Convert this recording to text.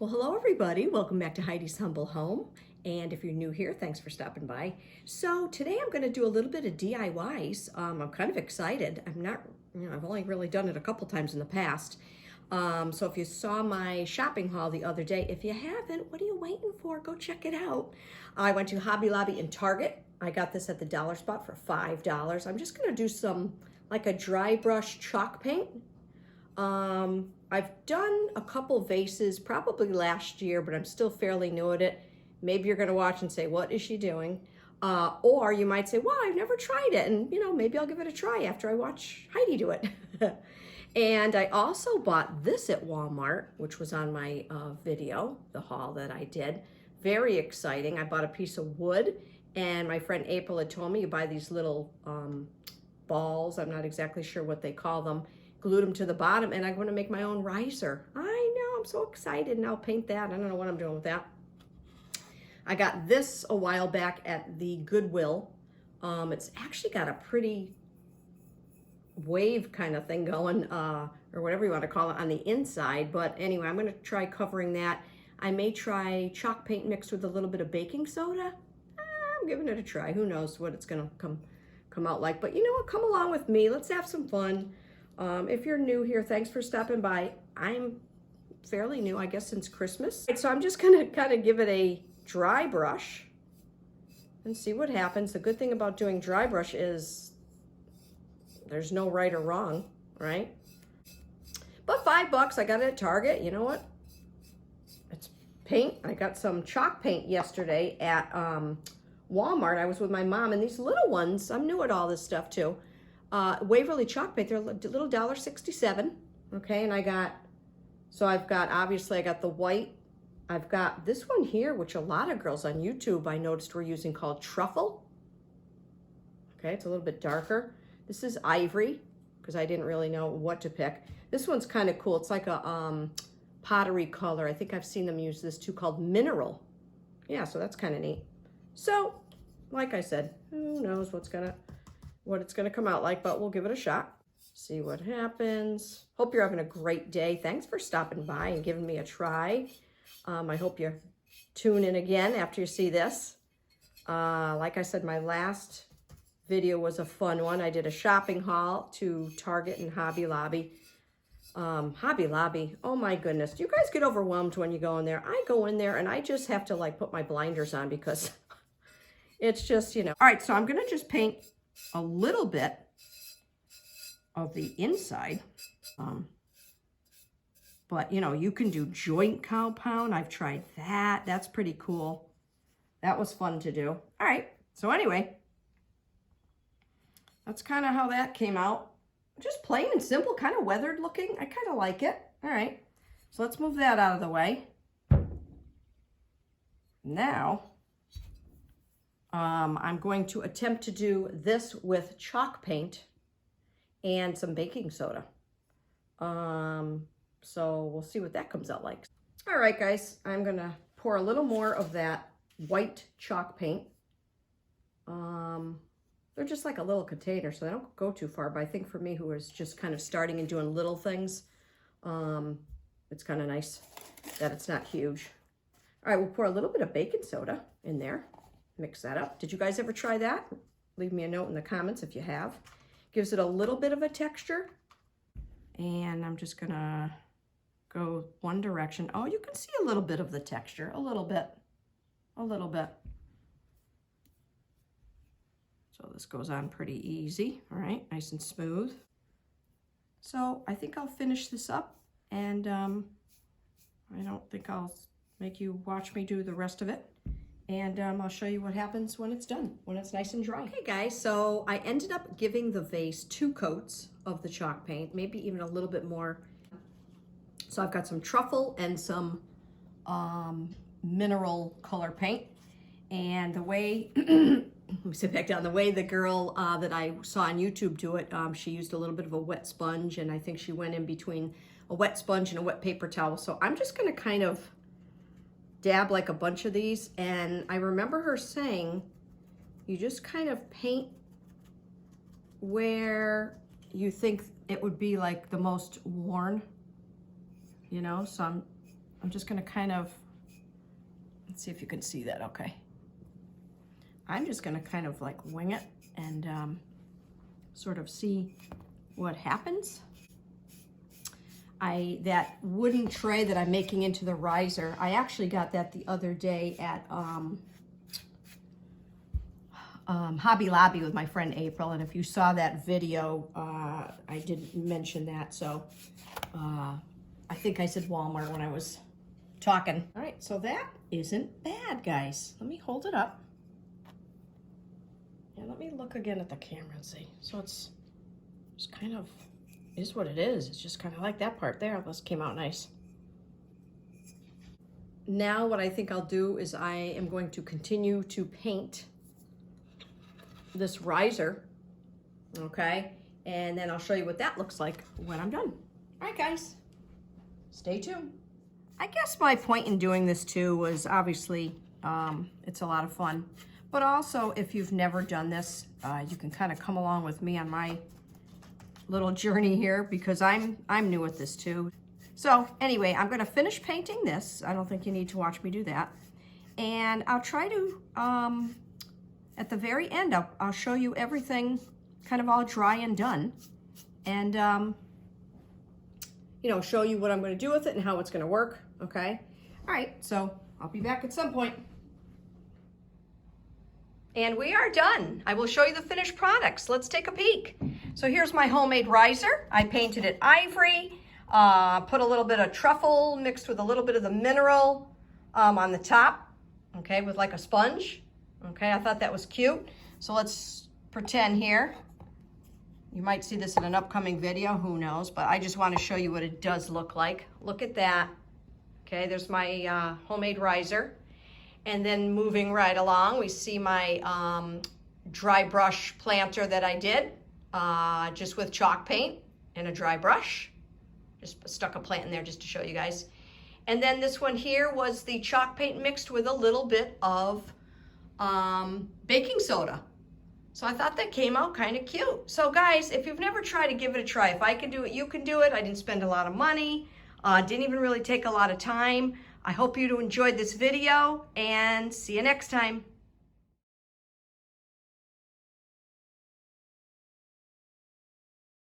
Well, hello everybody. Welcome back to Heidi's Humble Home. And if you're new here, thanks for stopping by. So today I'm going to do a little bit of DIYs. I'm kind of excited. I've only really done it a couple times in the past. So if you saw my shopping haul the other day, if you haven't, what are you waiting for? Go check it out. I went to Hobby Lobby and Target. I got this at the dollar spot for $5. I'm just going to do some, like a dry brush chalk paint. I've done a couple vases probably last year, but I'm still fairly new at it. Maybe you're going to watch and say, what is she doing? Or you might say, well, I've never tried it. And, maybe I'll give it a try after I watch Heidi do it. And I also bought this at Walmart, which was on my video, the haul that I did. Very exciting. I bought a piece of wood, and my friend April had told me you buy these little balls. I'm not exactly sure what they call them. Glued them to the bottom, and I'm going to make my own riser. I know, I'm so excited, and I'll paint that. I don't know what I'm doing with that. I got this a while back at the Goodwill. It's actually got a pretty wave kind of thing going, or whatever you want to call it, on the inside. But anyway, I'm going to try covering that. I may try chalk paint mixed with a little bit of baking soda. I'm giving it a try. Who knows what it's going to come out like. But you know what? Come along with me. Let's have some fun. If you're new here, thanks for stopping by. I'm fairly new, I guess, since Christmas. So I'm just gonna kind of give it a dry brush and see what happens. The good thing about doing dry brush is there's no right or wrong, right? But $5, I got it at Target. You know what? It's paint. I got some chalk paint yesterday at Walmart. I was with my mom, and these little ones, I'm new at all this stuff too. Waverly chalk paint, they're a little $1.67, okay, and obviously I got the white. I've got this one here, which a lot of girls on YouTube I noticed were using, called Truffle. Okay, it's a little bit darker. This is Ivory, because I didn't really know what to pick. This one's kind of cool. It's like a pottery color. I think I've seen them use this too, called Mineral. Yeah, so that's kind of neat. So, like I said, who knows what it's gonna come out like, but we'll give it a shot. See what happens. Hope you're having a great day. Thanks for stopping by and giving me a try. I hope you tune in again after you see this. Like I said, my last video was a fun one. I did a shopping haul to Target and Hobby Lobby. Hobby Lobby, oh my goodness. Do you guys get overwhelmed when you go in there? I go in there and I just have to like put my blinders on because it's just, All right, so I'm gonna just paint a little bit of the inside, but you can do joint compound. I've tried that. That's pretty cool. That was fun to do. All right, so anyway, that's kind of how that came out. Just plain and simple, kind of weathered looking. I kind of like it. All right, so let's move that out of the way. Now I'm going to attempt to do this with chalk paint and some baking soda. So we'll see what that comes out like. All right, guys, I'm gonna pour a little more of that white chalk paint. They're just like a little container, so they don't go too far, but I think for me, who is just kind of starting and doing little things, it's kind of nice that it's not huge. All right, we'll pour a little bit of baking soda in there. Mix that up. Did you guys ever try that? Leave me a note in the comments if you have. Gives it a little bit of a texture. And I'm just gonna go one direction. Oh, you can see a little bit of the texture, a little bit. So this goes on pretty easy, all right, nice and smooth. So I think I'll finish this up, and I don't think I'll make you watch me do the rest of it. And I'll show you what happens when it's done, when it's nice and dry. Okay, guys, so I ended up giving the vase 2 coats of the chalk paint, maybe even a little bit more. So I've got some truffle and some mineral color paint. And the way, let me sit back down, the way the girl that I saw on YouTube do it, she used a little bit of a wet sponge, and I think she went in between a wet sponge and a wet paper towel. So I'm just gonna kind of dab like a bunch of these, and I remember her saying you just kind of paint where you think it would be like the most worn, so I'm I'm just gonna kind of, let's see if you can see that, okay. I'm just gonna kind of like wing it and sort of see what happens. That wooden tray that I'm making into the riser, I actually got that the other day at Hobby Lobby with my friend April, and if you saw that video, I didn't mention that, so I think I said Walmart when I was talking. All right, so that isn't bad, guys. Let me hold it up. And let me look again at the camera and see. So it's kind of, is what it is. It's just kind of like that part there. This came out nice. Now what I think I'll do is I am going to continue to paint this riser, okay? And then I'll show you what that looks like when I'm done. All right, guys, stay tuned. I guess my point in doing this too was obviously it's a lot of fun, but also if you've never done this, you can kind of come along with me on my little journey here because I'm new at this too. So anyway, I'm gonna finish painting this. I don't think you need to watch me do that. And I'll try to, at the very end, I'll show you everything kind of all dry and done. And, you know, show you what I'm gonna do with it and how it's gonna work, okay? All right, so I'll be back at some point. And we are done. I will show you the finished products. Let's take a peek. So here's my homemade riser. I painted it ivory, put a little bit of truffle mixed with a little bit of the mineral on the top, okay, with like a sponge. Okay, I thought that was cute. So let's pretend here. You might see this in an upcoming video, who knows, but I just want to show you what it does look like. Look at that. Okay, there's my homemade riser. And then moving right along, we see my dry brush planter that I did just with chalk paint and a dry brush. Just stuck a plant in there just to show you guys. And then this one here was the chalk paint mixed with a little bit of baking soda. So I thought that came out kind of cute. So guys, if you've never tried it, give it a try. If I can do it, you can do it. I didn't spend a lot of money. Didn't even really take a lot of time. I hope you enjoyed this video and see you next time.